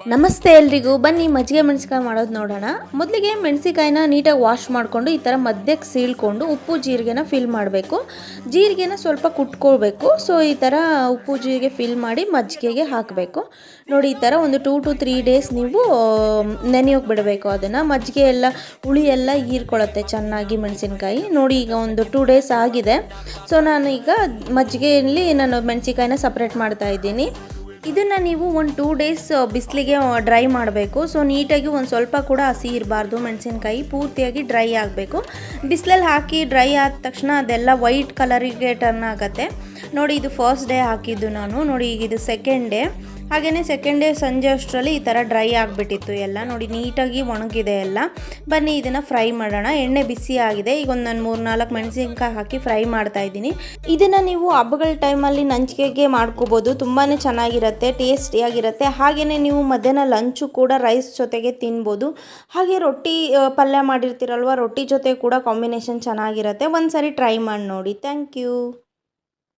ನಮಸ್ತೆ ಎಲ್ರಿಗೂ. ಬನ್ನಿ ಮಜ್ಜಿಗೆ ಮೆಣಸಿಕಾಯಿ ಮಾಡೋದು ನೋಡೋಣ. ಮೊದಲಿಗೆ ಮೆಣಸಿಕಾಯಿನ ನೀಟಾಗಿ ವಾಶ್ ಮಾಡಿಕೊಂಡು ಈ ಥರ ಮಧ್ಯಕ್ಕೆ ಸೀಳ್ಕೊಂಡು ಉಪ್ಪು ಜೀರಿಗೆನ ಫಿಲ್ ಮಾಡಬೇಕು. ಜೀರಿಗೆನ ಸ್ವಲ್ಪ ಕುಟ್ಕೊಳ್ಬೇಕು. ಸೊ ಈ ಥರ ಉಪ್ಪು ಜೀರಿಗೆ ಫಿಲ್ ಮಾಡಿ ಮಜ್ಜಿಗೆಗೆ ಹಾಕಬೇಕು. ನೋಡಿ ಈ ಥರ ಒಂದು 2 to 3 ಡೇಸ್ ನೀವು ನೆನೆಯೋಕೆ ಬಿಡಬೇಕು. ಅದನ್ನು ಮಜ್ಜಿಗೆ ಎಲ್ಲ ಹುಳಿ ಎಲ್ಲ ಹೀರ್ಕೊಳ್ಳುತ್ತೆ ಚೆನ್ನಾಗಿ ಮೆಣಸಿನಕಾಯಿ. ನೋಡಿ ಈಗ ಒಂದು 2 ಡೇಸ್ ಆಗಿದೆ. ಸೊ ನಾನು ಈಗ ಮಜ್ಜಿಗೆಯಲ್ಲಿ ನಾನು ಮೆಣಸಿಕಾಯಿನ ಸಪ್ರೇಟ್ ಮಾಡ್ತಾ ಇದ್ದೀನಿ. ಇದನ್ನು ನೀವು ಒಂದು 2 ಡೇಸ್ ಬಿಸಿಲಿಗೆ ಡ್ರೈ ಮಾಡಬೇಕು. ಸೊ ನೀಟಾಗಿ ಒಂದು ಸ್ವಲ್ಪ ಕೂಡ ಹಸಿ ಇರಬಾರ್ದು. ಮೆಣಸಿನ್ಕಾಯಿ ಪೂರ್ತಿಯಾಗಿ ಡ್ರೈ ಆಗಬೇಕು. ಬಿಸಿಲಲ್ಲಿ ಹಾಕಿ ಡ್ರೈ ಆದ ತಕ್ಷಣ ಅದೆಲ್ಲ ವೈಟ್ ಕಲರಿಗೆ ಟರ್ನ್ ಆಗುತ್ತೆ. ನೋಡಿ ಇದು ಫಸ್ಟ್ ಡೇ ಹಾಕಿದ್ದು ನಾನು. ನೋಡಿ ಈಗ ಇದು ಸೆಕೆಂಡ್ ಡೇ. ಹಾಗೆಯೇ ಸೆಕೆಂಡ್ ಡೇ ಸಂಜೆ ಅಷ್ಟರಲ್ಲಿ ಈ ಥರ ಡ್ರೈ ಆಗಿಬಿಟ್ಟಿತ್ತು ಎಲ್ಲ. ನೋಡಿ ನೀಟಾಗಿ ಒಣಗಿದೆ ಎಲ್ಲ. ಬನ್ನಿ ಇದನ್ನು ಫ್ರೈ ಮಾಡೋಣ. ಎಣ್ಣೆ ಬಿಸಿ ಆಗಿದೆ. ಈಗ ಒಂದು ನಾನು 3-4 ಮೆಣಸಿನ್ಕಾಯಿ ಹಾಕಿ ಫ್ರೈ ಮಾಡ್ತಾ ಇದ್ದೀನಿ. ಇದನ್ನು ನೀವು ಹಬ್ಬಗಳ ಟೈಮಲ್ಲಿ ನಂಚಿಕೆಗೆ ಮಾಡ್ಕೋಬೋದು. ತುಂಬಾ ಚೆನ್ನಾಗಿರುತ್ತೆ, ಟೇಸ್ಟಿಯಾಗಿರುತ್ತೆ. ಹಾಗೆಯೇ ನೀವು ಮಧ್ಯಾಹ್ನ ಲಂಚು ಕೂಡ ರೈಸ್ ಜೊತೆಗೆ ತಿನ್ಬೋದು. ಹಾಗೆ ರೊಟ್ಟಿ ಪಲ್ಯ ಮಾಡಿರ್ತೀರಲ್ವ, ರೊಟ್ಟಿ ಜೊತೆ ಕೂಡ ಕಾಂಬಿನೇಷನ್ ಚೆನ್ನಾಗಿರುತ್ತೆ. ಒಂದು ಸಾರಿ ಟ್ರೈ ಮಾಡಿ ನೋಡಿ. Thank you.